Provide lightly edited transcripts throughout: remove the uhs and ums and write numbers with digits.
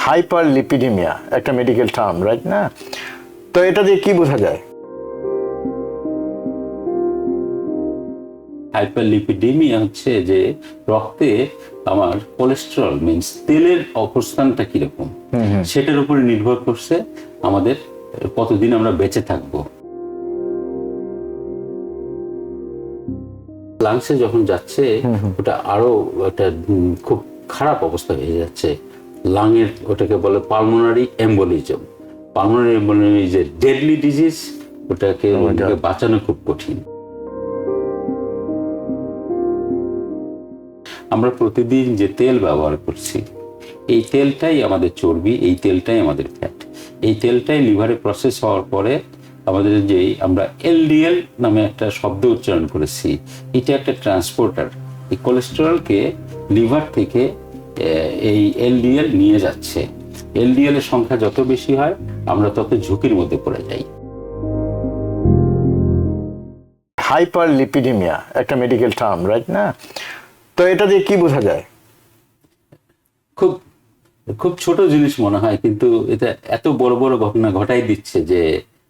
Hyperlipidemia একটা medical term, right না? তো এটা দিয়ে কি বোঝা যায়? হাইপারলিপিডেমিয়া হচ্ছে যে রক্তে আমার কোলেস্টেরল মিন্স তেলের অবস্থানটা কিরকম সেটার উপরে নির্ভর করছে আমাদের কতদিন আমরা বেঁচে থাকবো। লাংসে যখন যাচ্ছে ওটা আরো একটা খুব খারাপ অবস্থা হয়ে যাচ্ছে। লাংয়ের ওটাকে বলে pulmonary embolism. Pulmonary embolism is a deadly disease, ওটাকে বাঁচানো খুব কঠিন। আমরা প্রতিদিন যে তেল ব্যবহার করছি এই তেলটাই আমাদের চর্বি, এই তেলটাই আমাদের ফ্যাট। এই তেলটাই লিভারে প্রসেস হওয়ার পরে আমাদের যেই আমরা এলডিএল নামে একটা শব্দ উচ্চারণ করেছি, এটা একটা ট্রান্সপোর্টার। এই কোলেস্টেরলকে লিভার থেকে এই এলডিএল নিয়ে যাচ্ছে। এলডিএল এর সংখ্যা যত বেশি হয় আমরা তত ঝুঁকির মধ্যে পড়ে যাই। হাইপারলিপিডেমিয়া একটা মেডিকেল টার্ম, রাইট না? তো এটা দিয়ে কি বোঝা যায়? খুব খুব ছোট জিনিস মনে হয়, কিন্তু এটা এত বড় বড় ঘটনা ঘটাই দিচ্ছে যে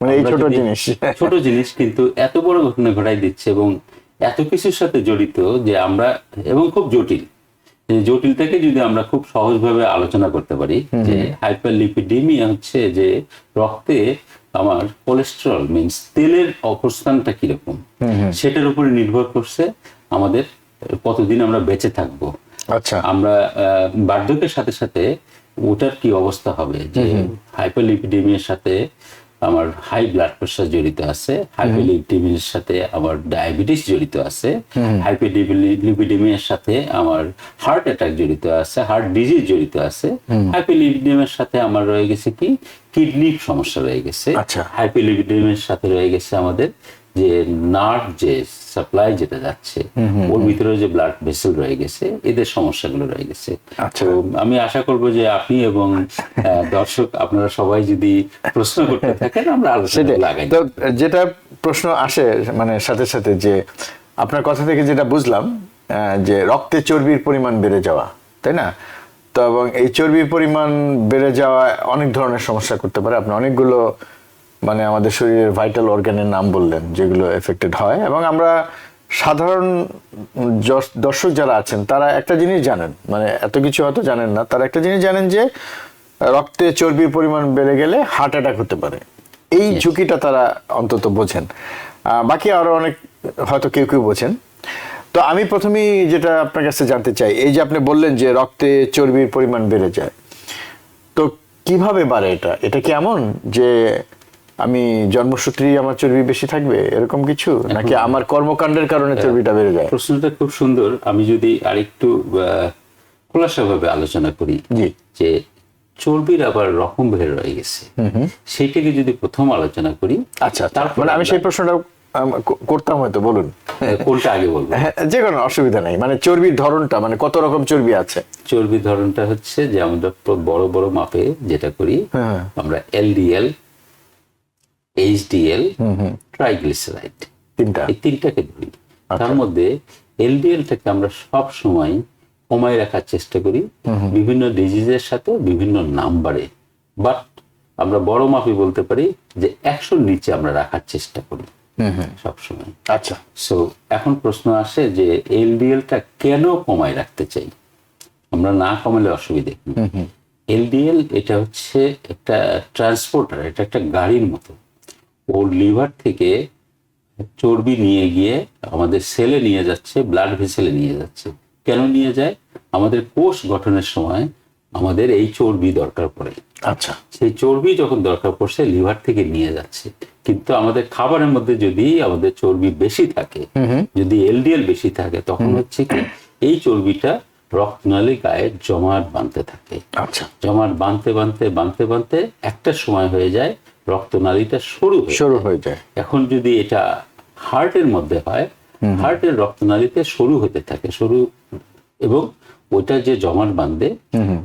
মানে এই ছোট জিনিস ছোট জিনিস কিন্তু এত বড় ঘটনা ঘটাই দিচ্ছে এবং এত কিছুর সাথে জড়িত যে আমরা, এবং খুব জটিল। জটিলটাকে যদি আমরা খুব সহজভাবে আলোচনা করতে পারি যে হাইপারলিপিডেমিয়া হচ্ছে যে রক্তে আমার কোলেস্টেরল মিন্স তেলের অবস্থানটা কিরকম সেটার উপরে নির্ভর করছে আমাদের কতদিন আমরা বেঁচে থাকবো। আচ্ছা, আমরা বার্ধক্যের সাথে সাথে ওটার কি অবস্থা হবে, যে হাইপারলিপিডেমিয়ার সাথে আমার হাই ব্লাড প্রেসার জড়িত আছে, হাইপারলিপিডেমিয়ার সাথে আমার ডায়াবেটিস জড়িত আছে, হাইপারলিপিডেমিয়ার সাথে আমার হার্ট অ্যাটাক জড়িত আছে, হার্ট ডিজিজ জড়িত আছে, হাইপারলিপিডেমিয়ার সাথে আমার রয়ে গেছে কি কিডনির সমস্যা রয়ে গেছে, হাইপারলিপিডেমিয়ার সাথে রয়ে গেছে আমাদের যে নার্ভ যে সাপ্লাই যেটা যাচ্ছে ওর ভিতরে যে ব্লাড ভেসেল রয়ে গেছে, এদের সমস্যাগুলো রয়ে গেছে। তো আমি আশা করব যে আপনি এবং দর্শক আপনারা সবাই যদি প্রশ্ন করতে থাকেন আমরা আলোচনা লাগাই। তো যেটা প্রশ্ন আসে মানে সাথে সাথে যে আপনার কথা থেকে যেটা বুঝলাম যে রক্তে চর্বির পরিমাণ বেড়ে যাওয়া, তাই না? তো এবং এই চর্বির পরিমাণ বেড়ে যাওয়া অনেক ধরনের সমস্যা করতে পারে। আপনি অনেকগুলো মানে আমাদের শরীরের ভাইটাল অর্গানের নাম বললেন যেগুলো এফেক্টেড হয়, এবং আমরা সাধারণ দর্শক যারা আছেন তারা একটা জিনিস জানেন, মানে এত কিছু হয়তো জানেন না, তারা একটা জিনিস জানেন যে রক্তে চর্বির পরিমাণ বেড়ে গেলে হার্ট অ্যাটাক হতে পারে। এই ঝুঁকিটা তারা অন্তত বোঝেন, বাকি আরো অনেক হয়তো কেউ কেউ বোঝেন। তো আমি প্রথমেই যেটা আপনার কাছে জানতে চাই, এই যে আপনি বললেন যে রক্তে চর্বির পরিমাণ বেড়ে যায়, তো কিভাবে বাড়ে? এটা কি এমন যে আমি জন্মসূত্রেই আমার চর্বি বেশি থাকবে এরকম কিছু, নাকি আমার কর্মকাণ্ডের কারণে চর্বিটা বেড়ে যায়? প্রশ্নটা খুব সুন্দর। আমি যদি আরেকটু খোলাসাভাবে আলোচনা করি যে চর্বির আবার রকম ভেদ রয়ে গেছে, সেইটাকে যদি প্রথম আলোচনা করি। আচ্ছা, তারপরে আমি সেই প্রশ্নটা করতাম, হয়তো বলুন কোনটা আগে বলবো? যে কোনো অসুবিধা নেই, মানে চর্বির ধরনটা, মানে কত রকম চর্বি আছে। চর্বির ধরনটা হচ্ছে যে আমরা বড় বড় মাপে যেটা করি আমরা এলডিএল, এইচডিএল, ট্রাইগ্লিসারাইড, এই তিনটাকে ধরি। তার মধ্যে এলডিএলটাকে আমরা সব সময় কমায় রাখার চেষ্টা করি বিভিন্ন ডিজিজের সাথে বিভিন্ন নাম্বারে, বাট আমরা বড় মাপে বলতে পারি যে 100 নিচে আমরা রাখার চেষ্টা করি সবসময়। আচ্ছা, সো এখন প্রশ্ন আসে যে এলডিএলটা কেন কমায় রাখতে চাই? আমরা না কমালে অসুবিধে কি? এলডিএল এটা হচ্ছে একটা ট্রান্সপোর্টার, এটা একটা গাড়ির মতো। ওর লিভার থেকে চর্বি নিয়ে গিয়ে আমাদের সেলে নিয়ে যাচ্ছে, ব্লাড ভেসেলে নিয়ে যাচ্ছে। কেন নিয়ে যায়? আমাদের কোষ গঠনের সময় আমাদের এই চর্বি দরকার পড়ে। আচ্ছা, সেই চর্বি যখন দরকার পড়ছে লিভার থেকে নিয়ে যাচ্ছে। কিন্তু আমাদের খাবারের মধ্যে যদি আমাদের চর্বি বেশি থাকে, যদি এলডিএল বেশি থাকে, তখন হচ্ছে কি এই চর্বিটা রক্তনালী গায়ে জমাট বাঁধতে থাকে। আচ্ছা, জমাট বাঁধতে বাঁধতে বাঁধতে বাঁধতে একটা সময় হয়ে যায় রক্তনালীটা সরু হয়ে যায়। এখন যদি এটা হার্টের মধ্যে হয়, হার্টের রক্তনালীতে সরু হতে থাকে, সরু, এবং ওটা যে জমাট বাঁধে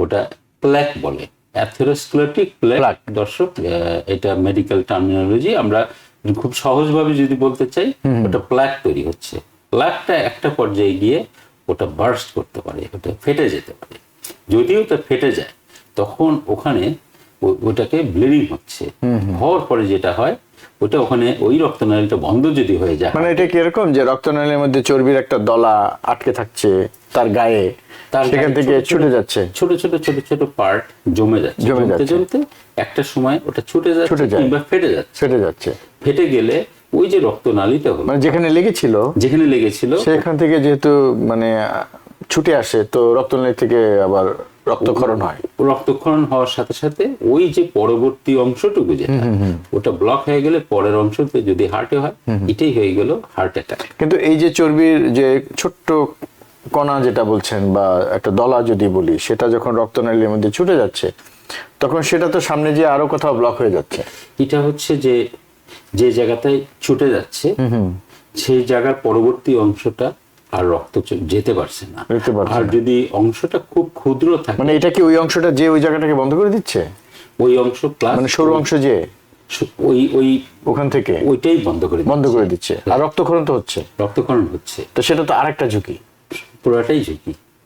ওটা প্ল্যাক বলে, অ্যাথেরোস্ক্লেরোটিক প্ল্যাক। দর্শক, এটা মেডিকেল টার্মিনোলজি। আমরা খুব সহজভাবে যদি বলতে চাই, ওটা প্ল্যাক তৈরি হচ্ছে। প্ল্যাকটা একটা পর্যায়ে গিয়ে ওটা বার্স্ট করতে পারে, ওটা ফেটে যেতে পারে। যদি ওটা ফেটে যায় তখন ওখানে ওটাকে ব্লিডিং হচ্ছে, হওয়ার পরে যেটা হয় ওটা ওখানে ওই রক্তনালীটা বন্ধ যদি হয়ে যায়, মানে এটা কি এরকম যে রক্তনালীর মধ্যে চর্বির একটা দলা আটকে থাকছে তার গায়ে, সেখান থেকে ছুটে যাচ্ছে, ছোট ছোট ছোট ছোট পার্ট জমে যাচ্ছে, জমতে জমতে একটা সময় ওটা ছুটে যাচ্ছে কিংবা ফেটে যাচ্ছে। ফেটে গেলে ওই যে রক্তনালীটা হলো, মানে যেখানে লেগেছিল সেখান থেকে যেহেতু মানে ছুটে আসে, তো রক্তনালী থেকে আবার রক্তক্ষরণ হয়। রক্তক্ষরণ হওয়ার সাথে সাথে ওই যে পরবর্তী অংশটুকু যেটা ওটা ব্লক হয়ে গেলে পরের অংশতে যদি হার্টে হয়, এটাই হয়ে গেল হার্ট অ্যাটাক। কিন্তু এই যে চর্বির যে ছোট্ট কণা যেটা বলছেন বা একটা দলা যদি বলি, সেটা যখন রক্তনালীর মধ্যে ছুটে যাচ্ছে তখন সেটা তো সামনে যে আরো কোথাও ব্লক হয়ে যাচ্ছে। এটা হচ্ছে যে জায়গাটায় ছুটে যাচ্ছে সেই জায়গার পরবর্তী অংশটা আর রক্ত যেতে পারছে না। আর যদি অংশটা খুব ক্ষুদ্র থাকে, মানে এটা কি ওই অংশটা যে ওই জায়গাটাকে বন্ধ করে দিচ্ছে, ওই অংশ প্লাস মানে সরু অংশ যে ওই ওখান থেকে ওইটাই বন্ধ করে দিচ্ছে, আর রক্তক্ষরণ হচ্ছে, তো সেটা তো আরেকটা ঝুঁকি।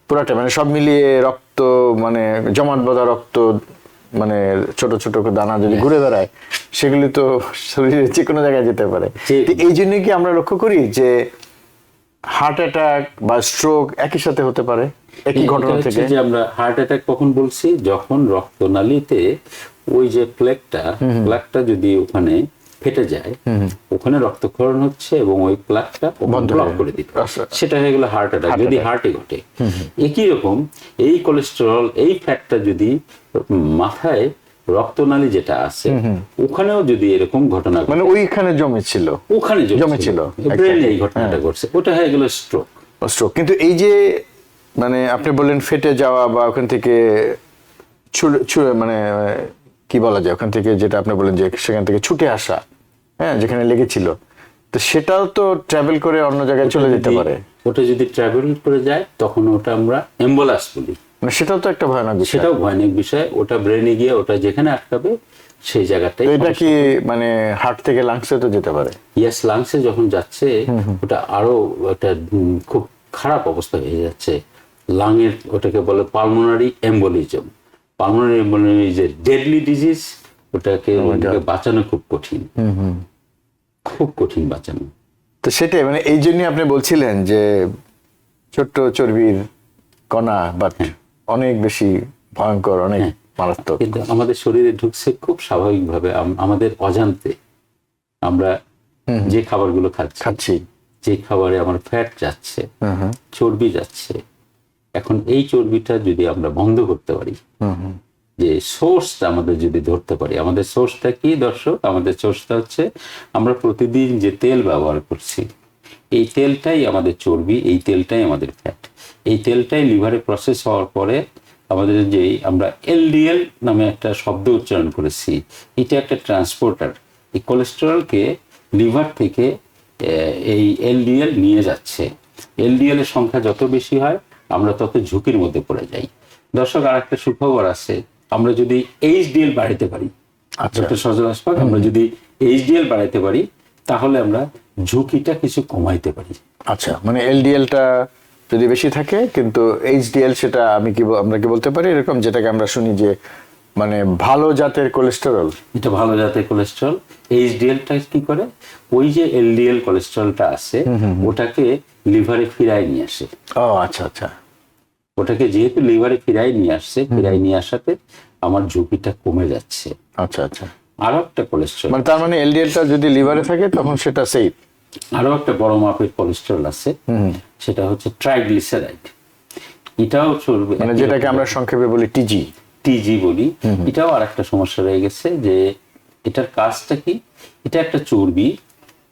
পুরাটাই মানে সব মিলিয়ে রক্ত মানে জমাট বাঁধা রক্ত, মানে ছোট ছোট দানা যদি ঘুরে বেড়ায়, সেগুলি তো শরীরে যে কোনো জায়গায় যেতে পারে। এই জন্য কি আমরা লক্ষ্য করি যে হার্ট অ্যাটাক বা স্ট্রোক একই সাথে হতে পারে, একই ঘটনা থেকে? যে আমরা হার্ট অ্যাটাক কখন বলছি, যখন রক্তনালীতে ওই যে প্লেকটা যদি ওখানে ফেটে যায়, ওখানে রক্তক্ষরণ হচ্ছে এবং ওই প্লাগটা ব্লক করে দিতে, সেটা হয়ে গেল হার্ট অ্যাটাক, যদি হার্টে ঘটে। একই রকম এই কোলেস্টেরল, এই ফ্যাটটা যদি মাথায় রক্তনালী যেটা আছে ওখানেও যদি এরকম ঘটনা, মানে ওইখানে জমেছিল ব্রেনে এই ঘটনাটা ঘটছে, ওটা হয়ে গেল স্ট্রোক। কিন্তু এই যে মানে আপনি বললেন ফেটে যাওয়া বা ওখান থেকে মানে কি বলা যায়, ওখান থেকে যেটা আপনি বলেন যে সেখান থেকে ছুটে আসা, হ্যাঁ, যেখানে লেগেছিল, তো সেটাও তো ট্রাভেল করে অন্য জায়গায় চলে যেতে পারে। ওটা যদি ট্রাভেল করে যায় তখন ওটা আমরা এম্বোলাস বলি। মানে সেটাও তো একটা ভয়ানক বিষয়। সেটাও ভয়ানক বিষয়। ওটা ব্রেনে গিয়ে ওটা যেখানে আটকাবে সেই জায়গাটাই। এটা কি মানে হার্ট থেকে লাংসে তো যেতে পারে? ইয়েস, লাংসে যখন যাচ্ছে ওটা আরো একটা খুব খারাপ অবস্থা হয়ে যাচ্ছে লাংয়ের, ওটাকে বলে pulmonary embolism. Pulmonary embolism is a deadly disease, ওটাকে বাঁচানো খুব কঠিন বাঁচানো। তো সেটাই, মানে এই জন্যই আপনি বলছিলেন যে ছোট্ট চর্বির কণা বাট অনেক বেশি ভয়ঙ্কর, অনেক মারাত্মক। কিন্তু আমাদের শরীরে ঢুকছে খুব স্বাভাবিকভাবে, আমাদের অজান্তে। আমরা যে খাবারগুলো খাচ্ছি, যে খাবারে আমার ফ্যাট যাচ্ছে, চর্বি যাচ্ছে, এখন এই চর্বিটা যদি আমরা বন্ধ করতে পারি, যে সোর্সটা আমাদের যদি ধরতে পারি, আমাদের সোর্সটা কি দর্শক? আমাদের সোর্সটা হচ্ছে আমরা প্রতিদিন যে তেল ব্যবহার করছি, এই তেলটাই আমাদের চর্বি, এই তেলটাই আমাদের ফ্যাট। এই তেলটাই লিভারে প্রসেস হওয়ার পরে আমাদের যে আমরা এলডিএল নামে একটা শব্দ উচ্চারণ করেছি, এটা একটা ট্রান্সপোর্টার। এই কোলেস্টেরলকে লিভার থেকে এই এলডিএল নিয়ে যাচ্ছে। এলডিএল এর সংখ্যা যত বেশি হয় আমরা তত ঝুঁকির মধ্যে পড়ে যাই। দর্শক, আর একটা সুখবর আছে, আমরা যদি এইচডিএল বাড়াতে পারি, ডক্টর সজল আশফাক, আমরা যদি এইচডিএল বাড়াতে পারি তাহলে আমরা ঝুঁকিটা কিছু কমাইতে পারি। আচ্ছা, মানে এলডিএলটা যদি বেশি থাকে, কিন্তু এইচডিএল সেটা আমরা কি বলতে পারি এরকম, যেটাকে আমরা শুনি যে মানে ভালো জাতের কোলেস্টেরল, এটা ভালো জাতের কোলেস্টেরল। এইচডিএলটা কি করে, ওই যে এলডিএল কোলেস্টেরলটা আছে ওটাকে লিভারে ফিরায় নিয়ে আসে। ও আচ্ছা আচ্ছা, ওটাকে যেহেতু লিভারে ফিরায় নিয়ে আসছে, ফিরায় নিয়ে আসাতে আমার ঝুঁকিটা কমে যাচ্ছে। আচ্ছা আচ্ছা। আরো একটা কোলেস্টেরল, মানে তার মানে এলডিএলটা যদি লিভারে থাকে তখন সেটা সেফ। আরো একটা বড় মাপের কোলেস্টেরল আছে, সেটা হচ্ছে ট্রাইগ্লিসারাইড। এটাও চর্বি, মানে যেটাকে আমরা সংক্ষেপে বলি টিজি বলি। এটাও আর একটা সমস্যা রয়ে গেছে, যে এটার কাজটা কি, এটা একটা চর্বি,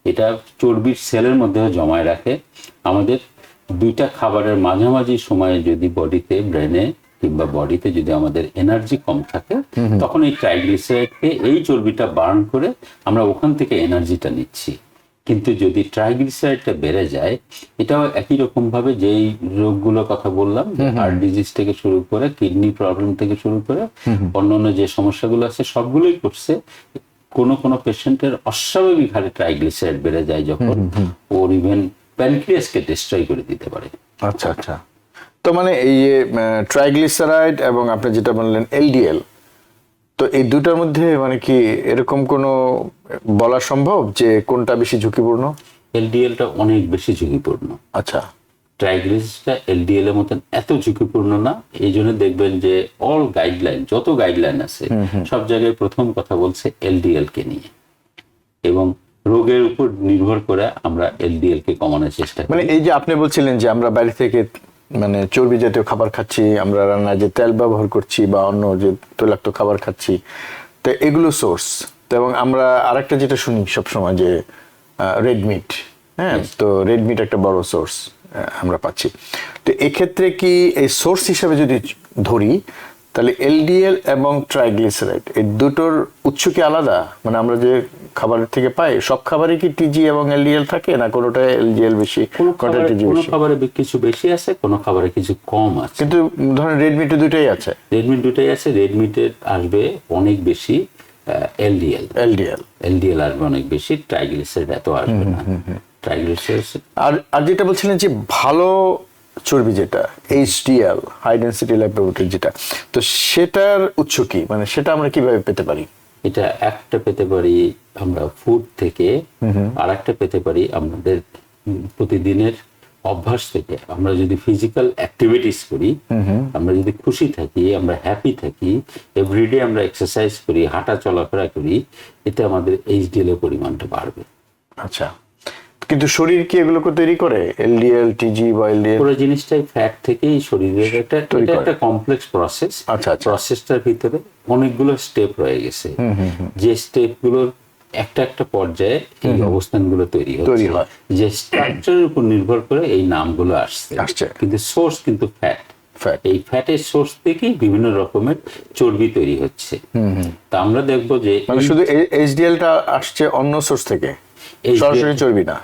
এটা চর্বির সেলের মধ্যে জমায় রাখে। আমাদের দুইটা খাবারের মাঝামাঝি সময়ে যদি বডিতে, ব্রেনে কিংবা বডিতে যদি আমাদের এনার্জি কম থাকে, তখন এই ট্রাইগ্লিসারাইডকে, এই চর্বিটা বার্ন করে আমরা ওখান থেকে এনার্জিটা নিচ্ছি। কিন্তু যদি ট্রাইগ্লিসারাইডটা বেড়ে যায়, এটাও একই রকম ভাবে যেই রোগগুলোর কথা বললাম, হার্ট ডিজিজ থেকে শুরু করে, কিডনি প্রবলেম থেকে শুরু করে অন্যান্য যে সমস্যাগুলো আছে সবগুলোই করছে। কোন পেশেন্টের অস্বাভাবিক হারে ট্রাইগ্লিসারাইড বেড়ে যায় যখন, ওর ইভেন প্যানক্রিয়াসকে ডিস্ট্রয় করে দিতে পারে। আচ্ছা আচ্ছা। তো মানে এই ট্রাইগ্লিসারাইড এবং আপনি যেটা বললেন এলডিএল, তো এই দুটার মধ্যে মানে কি এরকম কোনো বলা সম্ভব যে কোনটা বেশি ঝুঁকিপূর্ণ? এলডিএলটা অনেক বেশি ঝুঁকিপূর্ণ। আচ্ছা, ট্রাইগ্লিসারাইডটা এলডিএল এর মতন এত ঝুঁকিপূর্ণ না। এই জন্য দেখবেন যে অল গাইডলাইন, যত গাইডলাইন আছে সব জায়গায় প্রথম কথা বলছে এলডিএল কে নিয়ে, এবং রোগের উপর নির্ভর করে আমরা এলডিএল কে কমানোর চেষ্টা করি। মানে এই যে আপনি বলছিলেন যে আমরা বাইরে থেকে মানে চর্বি জাতীয় খাবার খাচ্ছি, আমরা রান্নায় যে তেল ব্যবহার করছি বা অন্য যে তৈলাক্ত খাবার খাচ্ছি, তো এগুলো সোর্স। তো এবং আমরা আরেকটা যেটা শুনি সবসময় যে রেড মিট, হ্যাঁ, তো রেড মিট একটা বড় সোর্স আমরা পাচ্ছি। তো এক্ষেত্রে কি এই সোর্স হিসেবে যদি ধরি, তাহলে এলডিএল এবং ট্রাইগ্লিসারাইড এই দুটোর উৎস কি আলাদা? মানে আমরা যে খাবারের থেকে পাই সব খাবারে কি টিজি এবং এলডিএল থাকে, না কোনোটায় এলডিএল বেশি, কোনোটায় টিজি কোনো বেশি? খাবারে কিছু বেশি আছে, কোনো খাবারে কিছু কম আছে। কিন্তু ধরেন রেড মিটে দুটোই আছে। রেডমিট দুটাই আছে। রেডমিটের আসবে অনেক বেশি এলডিএল, এলডিএল আসবে অনেক বেশি, ট্রাইগ্লিসারাইড এত আসবে না। ট্রাইগ্লিসারাইড আর যেটা বলছিলেন যে ভালো চর্বি যেটা এইচডিএল, হাই ডেনসিটি লাইপোপ্রোটিন যেটা, তো সেটার উৎস কি, মানে সেটা আমরা কিভাবে পেতে পারি? এটা একটা পেতে পারি আমরা ফুড থেকে, আর একটা পেতে পারি আমাদের প্রতিদিনের অভ্যাস থেকে। আমরা যদি ফিজিক্যাল অ্যাক্টিভিটিস করি, আমরা যদি খুশি থাকি, আমরা হ্যাপি থাকি, এভরিডে আমরা এক্সারসাইজ করি, হাঁটা চলাফেরা করি, এতে আমাদের এইচডিএল এর পরিমাণটা বাড়বে। আচ্ছা, কিন্তু শরীর কি এগুলোকে তৈরি করে, এলডিএল, টিজি বা এলডিএল? পুরো জিনিসটাই ফ্যাট থেকেই শরীরের এটা একটা কমপ্লেক্স প্রসেস। আচ্ছা, আচ্ছা। প্রসেসটার ভিতরে অনেকগুলো স্টেপ রয়ে গেছে, যে স্টেপগুলোর একটা একটা পর্যায়ে এই অবস্থানগুলো তৈরি হয়। যে স্ট্রাকচারের উপর নির্ভর করে এই নামগুলো আসছে। কিন্তু সোর্স কিন্তু ফ্যাট। এই ফ্যাটের সোর্স থেকেই বিভিন্ন রকমের চর্বি তৈরি হচ্ছে। তা আমরা দেখবো যে মানে শুধু এইচডিএলটা আসছে অন্য সোর্স থেকে, সরাসরি চর্বি না।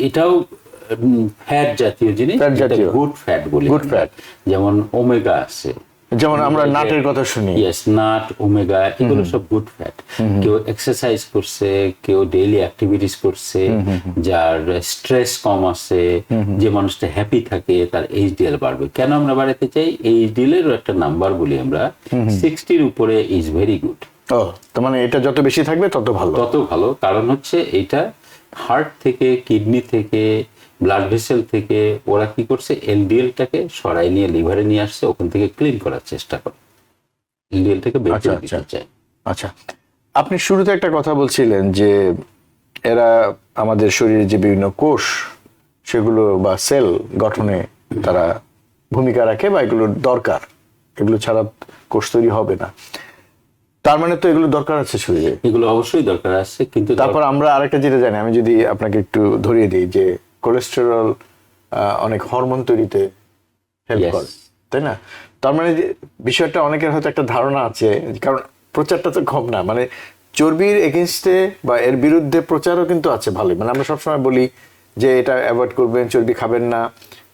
এটাও ফ্যাট জাতীয় জিনিস, গুড ফ্যাট বলি। গুড ফ্যাট, যেমন ওমেগা আছে, যেমন আমরা নাটের কথা শুনি। ইয়েস, নাট, ওমেগা, এগুলো সব গুড ফ্যাট। কেউ এক্সারসাইজ করছে, কেউ ডেইলি অ্যাক্টিভিটিস করছে, যার স্ট্রেস কম আছে, যে মানুষটা হ্যাপি থাকে, তার এইচডিএল বাড়বে। কেন আমরা বাড়াতে চাই? এইচডিএল এর একটা নাম্বার বলি আমরা, 60-র উপরে ইজ ভেরি গুড। ও, তো মানে এটা যত বেশি থাকবে তত ভালো। কারণ হচ্ছে এটা হার্ট থেকে, কিডনি থেকে, ব্লাড ভেসেল থেকে ওরা কি করছে, এলডিএলটাকে সরাই নিয়ে লিভারে নিয়ে আসছে, ওখান থেকে ক্লিন করার চেষ্টা করে, এলডিএলটাকে বের করে দিতে চায়। আচ্ছা, আপনি শুরুতে একটা কথা বলছিলেন যে এরা আমাদের শরীরে যে বিভিন্ন কোষ, সেগুলো বা সেল গঠনে তারা ভূমিকা রাখে, বা এগুলোর দরকার, এগুলো ছাড়া কোষ তৈরি হবে না। তার মানে তো এগুলো দরকার আছে শরীরে। এগুলো অবশ্যই দরকার আছে, কিন্তু তারপর আমরা আরেকটা যেটা জানি, আমি যদি আপনাকে একটু ধরিয়ে দিই, যে কোলেস্টেরল অনেক হরমোন তৈরিতে হেল্প করে, তাই না? তার মানে যে বিষয়টা অনেকের হয়তো একটা ধারণা আছে, কারণ প্রচারটা তো কম না, মানে চর্বির এগেনস্টে বা এর বিরুদ্ধে প্রচারও কিন্তু আছে ভালোই। মানে আমরা সবসময় বলি যে এটা অ্যাভয়েড করবেন, চর্বি খাবেন না,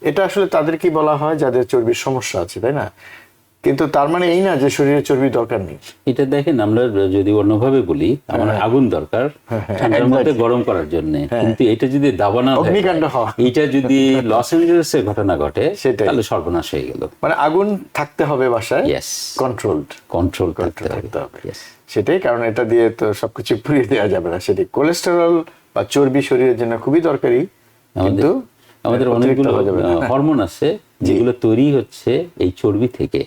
এটা আসলে তাদেরকেই বলা হয় যাদের চর্বির সমস্যা আছে, তাই না? কিন্তু তার মানে এই না যে শরীরে চর্বি দরকার নেই। এটা দেখেন, আমরা যদি অন্যভাবে বলি, আমার আগুন দরকার ঠান্ডার মধ্যে গরম করার জন্য, কিন্তু এটা যদি দাবানা অগ্নিকাণ্ড হয়, এটা যদি লস অ্যাঞ্জেলেসে ঘটনা ঘটে, তাহলে সর্বনাশ হয়ে গেল। মানে আগুন থাকতে হবে বাসায়, কন্ট্রোল করতে হবে। সেটাই, কারণ এটা দিয়ে তো সবকিছু পুড়িয়ে দেওয়া যাবে না। সেটি কোলেস্টেরল বা চর্বি শরীরের জন্য খুবই দরকারি, কিন্তু আমাদের অনেকগুলো হরমোন আছে যেগুলো তৈরি হচ্ছে এই চর্বি থেকে।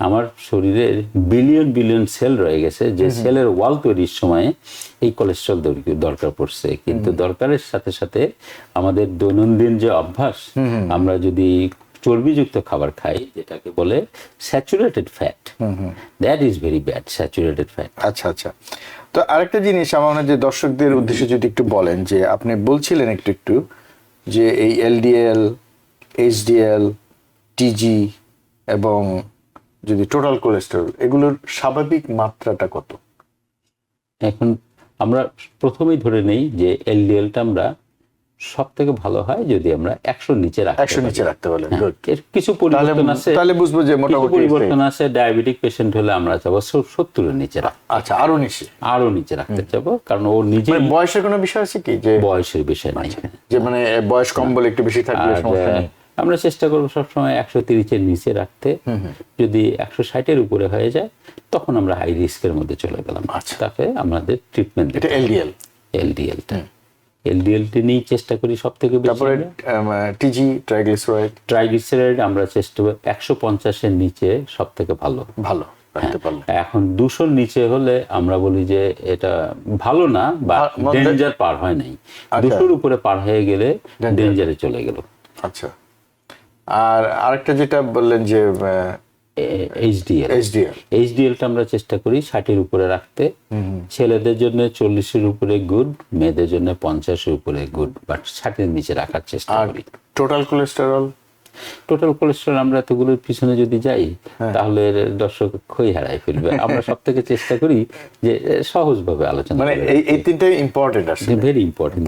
আমার শরীরের বিলিয়ন সেল রয়ে গেছে, যে সেলের ওয়াল তৈরির সময় এই কোলেস্ট্রল দরকার পড়ছে। কিন্তু দরকারের সাথে সাথে আমাদের দৈনন্দিন যে অভ্যাস, আমরা যদি চর্বিযুক্ত খাবার খাই, যেটাকে বলে saturated fat, that is very bad, saturated fat. আচ্ছা আচ্ছা, তো আরেকটা জিনিস আমার মনে হয় যে দর্শকদের উদ্দেশ্যে যদি একটু বলেন, যে আপনি বলছিলেন একটু যে এই এলডিএল, এইচডিএল, টিজি এবং যদি টোটাল কোলেস্টেরল, এগুলোর স্বাভাবিক মাত্রাটা কত? এখন আমরা প্রথমেই ধরে নেই যে এলডিএলটা আমরা সব থেকে ভালো হয় যদি আমরা 100 নিচে রাখতে পারি। কিছু পরিবর্তন আছে, তাহলে বুঝবো যে মোটামুটি পরিবর্তন আছে। ডায়াবেটিক পেশেন্ট হলে আমরা চাবো 70-এর নিচে রাখতে। আচ্ছা, আরো নিচে রাখতে চাবো, কারণ ওর নিজে বয়সের কোনো বিষয় আছে কি? যে বয়সের বিষয় নাই, যে মানে বয়স কম বলে একটু বেশি থাকলে সমস্যা নেই। আমরা চেষ্টা করবো সবসময় 130-এর নিচে রাখতে। যদি 160-এর উপরে হয়ে যায় তখন আমরা হাই রিস্কের মধ্যে চলে গেলাম। আচ্ছা। তাকে আমাদের ট্রিটমেন্ট এটা এলডিএলটা নিয়ে চেষ্টা করি সব থেকে বেশি। তারপরে টিজি ট্রাইগ্লিসারাইড আমরা চেষ্টা করি 150-এর নিচে সব থেকে ভালো রাখতে পারলে। এখন 200-র নিচে হলে আমরা বলি যে এটা ভালো না বা ডেঞ্জার পার হয় নাই। 200-র উপরে পার হয়ে গেলে ডেঞ্জারে চলে গেল। আচ্ছা, আর আরেকটা যেটা বললেন যে এইচডিএলটা আমরা চেষ্টা করি 60-এর উপরে রাখতে। ছেলেদের জন্য 40-এর উপরে গুড, মেয়েদের জন্য 50-এর উপরে গুড, বাট 60-এর নিচে রাখার চেষ্টা করি। টোটাল কোলেস্টেরল আমরা এতগুলোর পিছনে যদি যাই তাহলে দর্শক খই হারাই ফেলবে। আমরা সব থেকে চেষ্টা করি যে সহজভাবে আলোচনা, মানে এই তিনটাই ইম্পর্টেন্ট আছে, ভেরি ইম্পর্টেন্ট।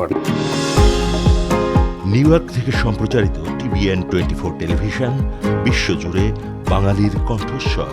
নিউ ইয়র্ক থেকে সম্প্রচারিত TVN 24 টেলিভিশন, বিশ্বজুড়ে বাঙালির কণ্ঠস্বর।